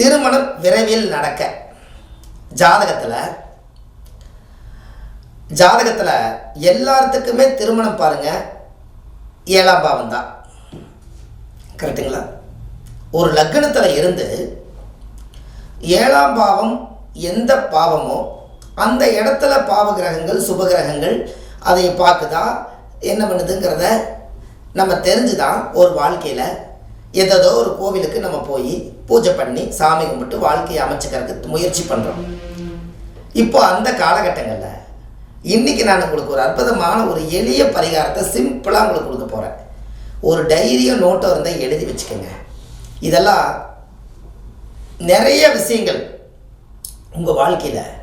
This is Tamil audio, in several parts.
திருமணம் விரைவில் நடக்க ஜாதகத்தில் எல்லாத்துக்குமே திருமணம் பாருங்கள் 7ஆம் பாவம் தான். கரெக்டுங்களா? ஒரு லக்னத்தில் இருந்து 7ஆம் பாவம் எந்த பாவமோ அந்த இடத்துல பாவ கிரகங்கள் சுப கிரகங்கள் அதை பார்க்குதா என்ன பண்ணுதுங்கிறத நம்ம தெரிஞ்சு தான் ஒரு வாழ்க்கையில் ஏதோ ஒரு கோவிலுக்கு நம்ம போய் பூஜை பண்ணி சாமி கும்பிட்டு வாழ்க்கையை அமைச்சுக்கிறதுக்கு முயற்சி பண்ணுறோம். இப்போ அந்த காலகட்டங்களில் இன்றைக்கி நான் உங்களுக்கு ஒரு அற்புதமான ஒரு எளிய பரிகாரத்தை சிம்பிளாக உங்களுக்கு கொடுக்க போகிறேன். ஒரு டைரியோ நோட்டோ இருந்தால் எழுதி வச்சுக்கோங்க. இதெல்லாம் நிறைய விஷயங்கள் உங்கள் வாழ்க்கையில்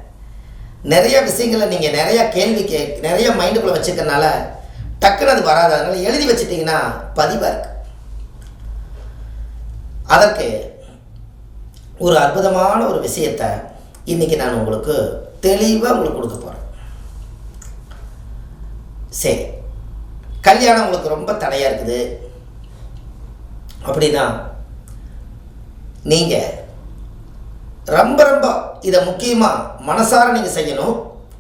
நிறைய விஷயங்களை நீங்கள் நிறையா நிறைய மைண்டுக்குள்ளே வச்சுக்கிறனால டக்குன்னு அது வராது. அதனால் எழுதி வச்சுட்டிங்கன்னா பதிவாக இருக்குது. அதற்கு ஒரு அற்புதமான ஒரு விஷயத்தை இன்றைக்கி நான் உங்களுக்கு தெளிவாக உங்களுக்கு கொடுக்க போகிறேன். சரி, கல்யாணம் உங்களுக்கு ரொம்ப தடையாக இருக்குது அப்படின்னா நீங்கள் ரொம்ப இதை முக்கியமாக மனசார நீங்கள் செய்யணும்.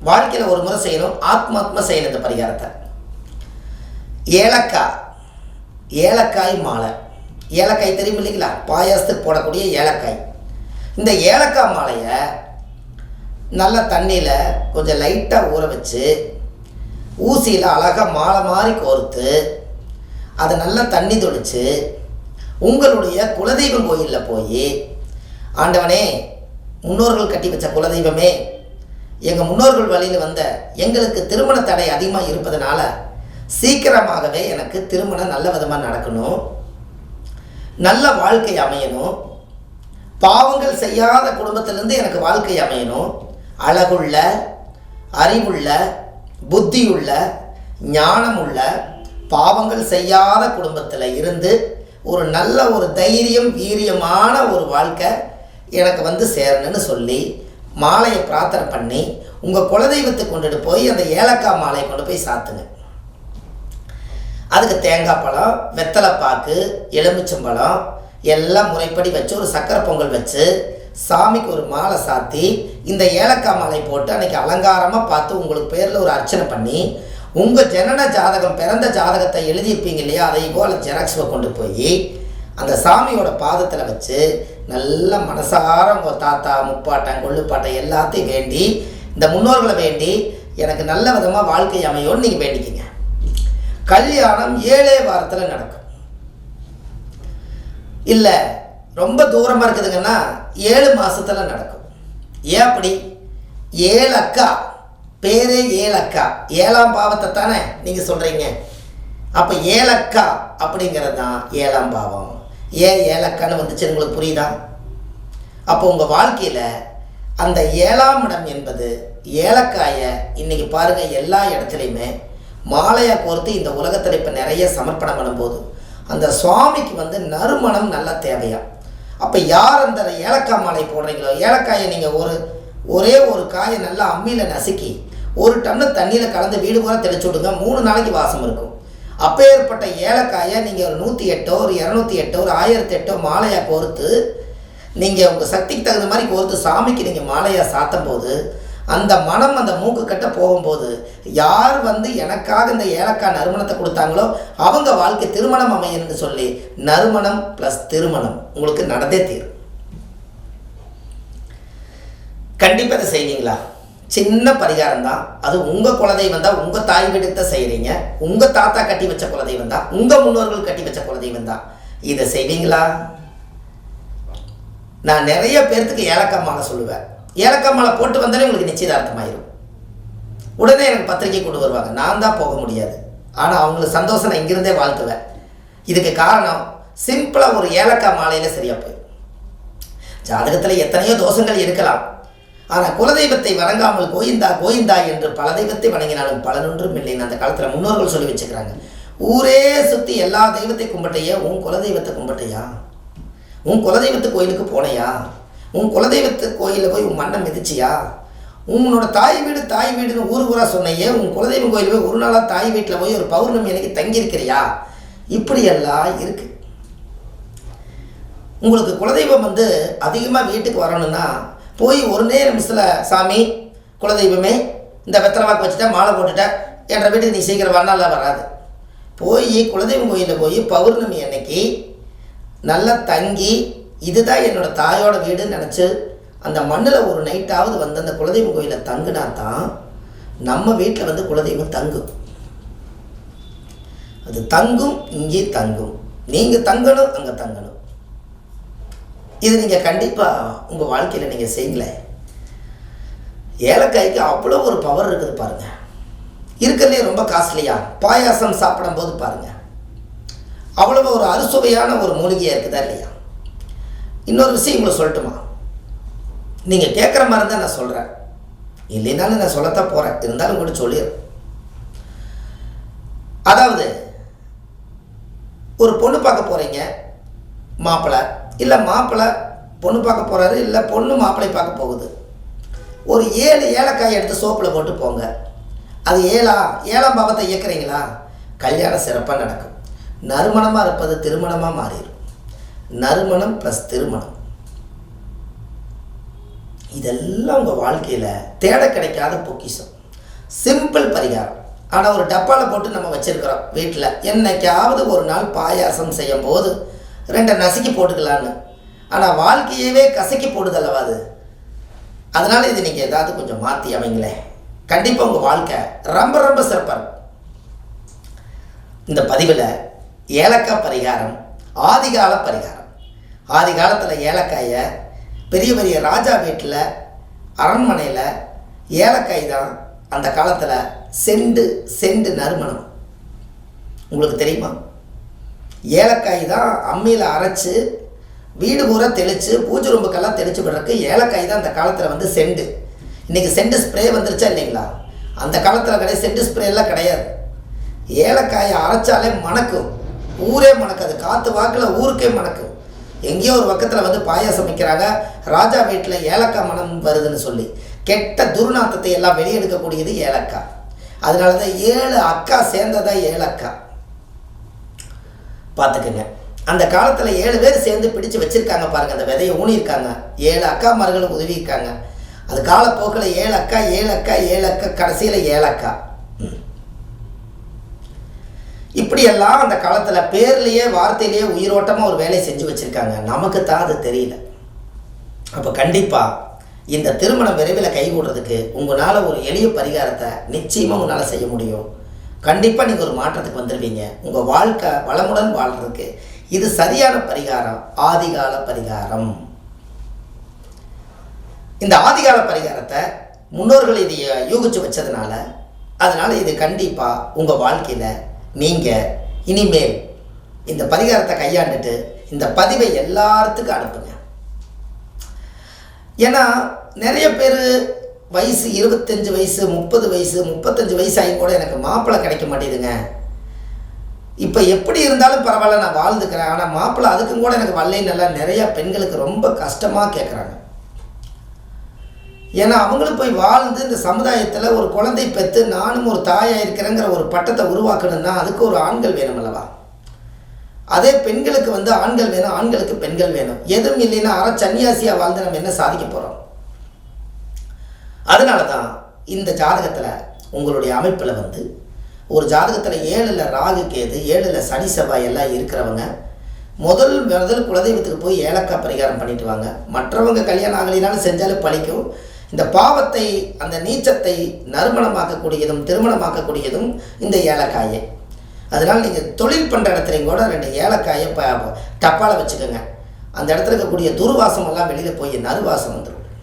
வாழ்க்கையில் ஒரு முறை செய்யணும். ஆத்மாத்மா செய்யணும் இந்த பரிகாரத்தை. ஏலக்காய் மாலை. ஏலக்காய் தெரியும் இல்லைங்களா? பாயாசத்துக்கு போடக்கூடிய ஏலக்காய். இந்த ஏலக்காய் மாலையை நல்லா தண்ணியில் கொஞ்சம் லைட்டாக ஊற வச்சு ஊசியில் அழகாக மாலை மாதிரி கோர்த்து அதை நல்லா தண்ணி தொளித்து உங்களுடைய குலதெய்வம் கோயிலில் போய், ஆண்டவனே, முன்னோர்கள் கட்டி வச்ச குலதெய்வமே, எங்கள் முன்னோர்கள் வழியில் வந்த எங்களுக்கு திருமண தடை அதிகமாக இருப்பதனால சீக்கிரமாகவே எனக்கு திருமணம் நல்ல விதமாக நடக்கணும், நல்ல வாழ்க்கை அமையணும், பாவங்கள் செய்யாத குடும்பத்திலேருந்து எனக்கு வாழ்க்கை அமையணும், அழகுள்ள, அறிவுள்ள, புத்தியுள்ள, ஞானமுள்ள, பாவங்கள் செய்யாத குடும்பத்தில் இருந்து ஒரு நல்ல ஒரு தைரியம் வீரியமான ஒரு வாழ்க்கை எனக்கு வந்து சேரணும்னு சொல்லி மாலையை பிரார்த்தனை பண்ணி உங்கள் குலதெய்வத்துக்கு கொண்டுட்டு போய் அந்த ஏலக்காய் மாலையை கொண்டு போய் சாத்துங்க. அதுக்கு தேங்காய் பழம், வெத்தலைப்பாக்கு, எலுமிச்சம்பழம் எல்லாம் முறைப்படி வச்சு ஒரு சக்கரை பொங்கல் வச்சு சாமிக்கு ஒரு மாலை சாத்தி இந்த ஏலக்காய் மாலை போட்டு அன்றைக்கி அலங்காரமாக பார்த்து உங்களுக்கு பேரில் ஒரு அர்ச்சனை பண்ணி உங்கள் ஜனன ஜாதகம் பிறந்த ஜாதகத்தை எழுதியிருப்பீங்க இல்லையா, அதை போல் ஜெராக்ஸை கொண்டு போய் அந்த சாமியோட பாதத்தில் வச்சு நல்ல மனசார உங்கள் தாத்தா முப்பாட்டன் கொள்ளுப்பாட்டன் எல்லாத்தையும் வேண்டி இந்த முன்னோர்களை வேண்டி எனக்கு நல்ல விதமாக வாழ்க்கை அமையோன்னு நீங்கள் வேண்டிக்கிங்க. கல்யாணம் 7 வாரத்தில் நடக்கும். இல்லை ரொம்ப தூரமாக இருக்குதுங்கன்னா 7 மாதத்தில் நடக்கும். ஏன் அப்படி? 7 அக்கா, பேரே 7 அக்கா, 7ஆம் பாவத்தை தானே நீங்கள் சொல்கிறீங்க. அப்போ 7 அக்கா அப்படிங்கிறது தான் 7ஆம் பாவம். ஏன் 7 அக்கான்னு வந்துச்சு உங்களுக்கு புரியுதா? அப்போ உங்கள் வாழ்க்கையில் அந்த 7ஆம் இடம் என்பது ஏலக்காயை இன்றைக்கி பாருங்கள் எல்லா இடத்துலையுமே மாலையாக கோர்த்து இந்த உலகத்தில் இப்போ நிறைய சமர்ப்பணம் பண்ணும்போது அந்த சுவாமிக்கு வந்து நறுமணம் நல்லா தேவையா. அப்போ யார் அந்த ஏலக்காய் மாலை போடுறீங்களோ, ஏலக்காயை நீங்கள் ஒரே ஒரு காயை நல்லா அம்மியில் நசுக்கி 1 டன்னு தண்ணியில் கலந்து வீடு பூரா தெளிச்சு விடுங்க. 3 நாளைக்கு வாசம் இருக்கும். அப்போ ஏற்பட்ட ஏலக்காயை நீங்கள் ஒரு 108 ஒரு 208 ஒரு 1008 மாலையாக கோர்த்து நீங்கள் உங்கள் சக்திக்கு தகுந்த மாதிரி கோர்த்து சாமிக்கு நீங்கள் மாலையாக சாத்தும் போது அந்த மனம் அந்த மூக்கு கட்ட போகும்போது யார் வந்து எனக்காக இந்த ஏலக்காய் நறுமணத்தை கொடுத்தாங்களோ அவங்க வாழ்க்கை திருமணம் அமையன்னு சொல்லி நறுமணம் ப்ளஸ் திருமணம் உங்களுக்கு நடந்தே தீரும். கண்டிப்பாக இதை செய்வீங்களா? சின்ன பரிகாரம் தான் அது. உங்கள் குலதெய்வம் தான், உங்கள் தாய் வீடுக்கு தான் செய்கிறீங்க, உங்கள் தாத்தா கட்டி வச்ச குலதெய்வம் தான், உங்கள் முன்னோர்கள் கட்டி வச்ச குலதெய்வம் தான். இதை செய்வீங்களா? நான் நிறைய பேர்த்துக்கு ஏலக்காய் மாலை சொல்லுவேன். ஏலக்காய் மாலை போட்டு வந்தாலே உங்களுக்கு நிச்சயதார்த்தமாயிரும். உடனே எனக்கு பத்திரிக்கை கொண்டு வருவாங்க. நான் தான் போக முடியாது, ஆனால் அவங்களுக்கு சந்தோஷம் நான் இங்கிருந்தே வாழ்த்துவேன். இதுக்கு காரணம் சிம்பிளாக ஒரு ஏலக்காய் மாலையில் சரியாக போய். ஜாதகத்தில் எத்தனையோ தோஷங்கள் இருக்கலாம், ஆனால் குலதெய்வத்தை வணங்காமல் கோயிந்தா கோயிந்தா என்று பல தெய்வத்தை வணங்கினாலும் பலனொன்றும் இல்லைன்னு அந்த காலத்தில் முன்னோர்கள் சொல்லி வச்சுக்கிறாங்க. ஊரே சுற்றி எல்லா தெய்வத்தை கும்பிட்டையா, உன் குலதெய்வத்தை கும்பிட்டையா, உன் குலதெய்வத்து கோயிலுக்கு போனையா, உன் குலதெய்வத்து கோயிலில் போய் உன் மண்ணை மிதிச்சியா, உன்னோட தாய் வீடுன்னு ஊராக சொன்னையே, உன் குலதெய்வம் கோயில் போய் ஒரு நாளாக தாய் வீட்டில் போய் ஒரு பௌர்ணமி அன்னைக்கு தங்கியிருக்கிறியா? இப்படியெல்லாம் இருக்குது. உங்களுக்கு குலதெய்வம் வந்து அதிகமாக வீட்டுக்கு வரணும்னா போய் ஒரு நிமிஷத்தில் சாமி குலதெய்வமே இந்த வெத்தலை வாக்கு வச்சுட்டா மாலை போட்டுட்டேன் என்ற வீட்டுக்கு நீ சீக்கிரம் வரனால வராது. போய் குலதெய்வம் கோயிலில் போய் பௌர்ணமி அன்னைக்கு நல்லா தங்கி இதுதான் என்னோடய தாயோட வீடுன்னு நினச்சி அந்த மண்ணில் ஒரு நைட்டாவது வந்து அந்த குலதெய்வம் கோயிலில் தங்குனா தான் நம்ம வீட்டில் வந்து குலதெய்வம் தங்கும். அது தங்கும், இங்கே தங்கும். நீங்கள் தங்கணும், அங்கே தங்கணும். இது நீங்கள் கண்டிப்பாக உங்கள் வாழ்க்கையில் நீங்கள் செய்யலை. ஏலக்காய்க்கு அவ்வளோ ஒரு பவர் இருக்குது பாருங்கள். இருக்கிறதுலே ரொம்ப காஸ்ட்லியாக பாயாசம் சாப்பிடும்போது பாருங்கள் அவ்வளோ ஒரு அறுசுவையான ஒரு மூலிகையாக இருக்குதா இல்லையா? இன்னொரு விஷயம் உங்களை சொல்லட்டுமா? நீங்கள் கேட்குற மாதிரி தான் நான் சொல்கிறேன், இல்லைனாலும் நான் சொல்லத்தான் போகிறேன், இருந்தாலும் கூட சொல்லிடுறேன். அதாவது ஒரு பொண்ணு பார்க்க போகிறீங்க, மாப்பிள்ளை இல்லை மாப்பிள்ளை பொண்ணு பார்க்க போகிறாரு, இல்லை பொண்ணு மாப்பிள்ளை பார்க்க போகுது. ஒரு 7 ஏலக்காய் எடுத்து சோப்பில் போட்டு போங்க. அது 7ஆம் பாவத்தை இயக்குறீங்களா, கல்யாணம் சிறப்பாக நடக்கும். நறுமணமாக இருப்பது திருமணமாக மாறிடும். நறுமணம் ப்ளஸ் திருமணம், இதெல்லாம் உங்கள் வாழ்க்கையில் தேட கிடைக்காத பொக்கிஷம். சிம்பிள் பரிகாரம். ஆனால் ஒரு டப்பாவில் போட்டு நம்ம வச்சுருக்கிறோம் வீட்டில். என்னைக்காவது ஒரு நாள் பாயாசம் செய்யும் போது 2 நசுக்கி போட்டுக்கலான்னு. ஆனால் வாழ்க்கையவே கசக்கி போடுதல்லவா அது. அதனால் இது நீங்கள் ஏதாவது கொஞ்சம் மாற்றி அமைங்களேன். கண்டிப்பாக உங்கள் வாழ்க்கை ரொம்ப ரொம்ப சிறப்பாக இருக்கும். இந்த பதிவில் ஏலக்காய் பரிகாரம், ஆதிகால பரிகாரம். ஆதி காலத்தில் ஏலக்காயை பெரிய பெரிய ராஜா வீட்டில் அரண்மனையில் ஏலக்காய் தான் அந்த காலத்தில் செண்டு நறுமணம். உங்களுக்கு தெரியுமா? ஏலக்காய் தான் அம்மியில் அரைச்சி வீடு பூரா தெளித்து பூஜை ரூமுக்கெல்லாம் தெளித்து விடுறதுக்கு ஏலக்காய் தான் அந்த காலத்தில் வந்து செண்டு. இன்றைக்கி செண்டு ஸ்ப்ரே வந்துருச்சா இல்லைங்களா? அந்த காலத்தில் கிடையாது, செண்டு ஸ்ப்ரேலாம் கிடையாது. ஏலக்காயை அரைச்சாலே மணக்கும், ஊரே மணக்காது. காற்று வாக்கில் ஊருக்கே மணக்கும். எங்கேயோ ஒரு பக்கத்தில் வந்து பாயாசம் வைக்கிறாங்க, ராஜா வீட்டில் ஏலக்காய் மனம் வருதுன்னு சொல்லி கெட்ட துர்நாத்தத்தை எல்லாம் வெளியெடுக்கக்கூடியது ஏலக்காய். அதனால தான் 7 அக்கா சேர்ந்ததான் ஏலக்காய். பார்த்துக்குங்க. அந்த காலத்தில் 7 பேர் சேர்ந்து பிடிச்சு வச்சுருக்காங்க பாருங்கள், அந்த விதையை ஊனியிருக்காங்க. 7 அக்காமார்களும் உதவியிருக்காங்க. அது காலப்போக்கில் 7 அக்கா கடைசியில் ஏலக்காய். இப்படியெல்லாம் அந்த காலத்தில் பேர்லேயே வார்த்தையிலேயே உயிரோட்டமாக ஒரு வேலையை செஞ்சு வச்சுருக்காங்க. நமக்கு தான் அது தெரியல. அப்போ கண்டிப்பாக இந்த திருமணம் விரைவில் கைகூடுறதுக்கு உங்களால் ஒரு எளிய பரிகாரத்தை நிச்சயமாக உங்களால் செய்ய முடியும். கண்டிப்பாக நீங்கள் ஒரு மாற்றத்துக்கு வந்துடுவீங்க. உங்கள் வாழ்க்கை வளமுடன் வாழ்கிறதுக்கு இது சரியான பரிகாரம், ஆதிகால பரிகாரம். இந்த ஆதிகால பரிகாரத்தை முன்னோர்கள் இதை யூகிச்சு வச்சதுனால அதனால் இது கண்டிப்பாக உங்கள் வாழ்க்கையில் நீங்கள் இனிமேல் இந்த பரிகாரத்தை கையாண்டுட்டு இந்த பதிவை எல்லாத்துக்கும் அனுப்புங்க. ஏன்னா நிறைய பேர் வயசு 25 வயசு 30 வயசு 35 வயசு ஆகி கூட எனக்கு மாப்பிள்ளை கிடைக்க மாட்டேதுங்க, இப்போ எப்படி இருந்தாலும் பரவாயில்ல நான் வாழ்ந்துக்கிறேன், ஆனால் மாப்பிள்ளை அதுக்கும் கூட எனக்கு வரலைன்னு நிறையா பெண்களுக்கு ரொம்ப கஷ்டமாக கேட்குறாங்க. ஏன்னா அவங்களும் போய் வாழ்ந்து இந்த சமுதாயத்தில் ஒரு குழந்தை பெற்று நானும் ஒரு தாயாக இருக்கிறேங்கிற ஒரு பட்டத்தை உருவாக்கணும்னா அதுக்கு ஒரு ஆண்கள் வேணும் அல்லவா? அதே பெண்களுக்கு வந்து ஆண்கள் வேணும், ஆண்களுக்கு பெண்கள் வேணும். எதுவும் இல்லைன்னா சன்னியாசியாக வாழ்ந்து நம்ம என்ன சாதிக்க போகிறோம்? அதனால தான் இந்த ஜாதகத்தில் உங்களுடைய அமைப்பில் வந்து ஒரு ஜாதகத்தில் 7ல் ராகு கேது 7ல் சனி செவ்வாய் எல்லாம் இருக்கிறவங்க முதல் குலதெய்வத்துக்கு போய் ஏலக்காய் பரிகாரம் பண்ணிட்டு வாங்க. மற்றவங்க கல்யாணம் ஆகலினாலும் செஞ்சாலும் பழிக்கும். இந்த பாவத்தை அந்த நீச்சத்தை நறுமணமாக்கக்கூடியதும் திருமணமாக்கக்கூடியதும் இந்த ஏலக்காயே. அதனால் நீங்கள் தொழில் பண்ணுற இடத்துலையும் கூட 2 ஏலக்காயை டப்பாவில் வச்சுக்கோங்க. அந்த இடத்துல இருக்கக்கூடிய துர்வாசம் எல்லாம் வெளியில் போய் நறுவாசம் வந்துடும்.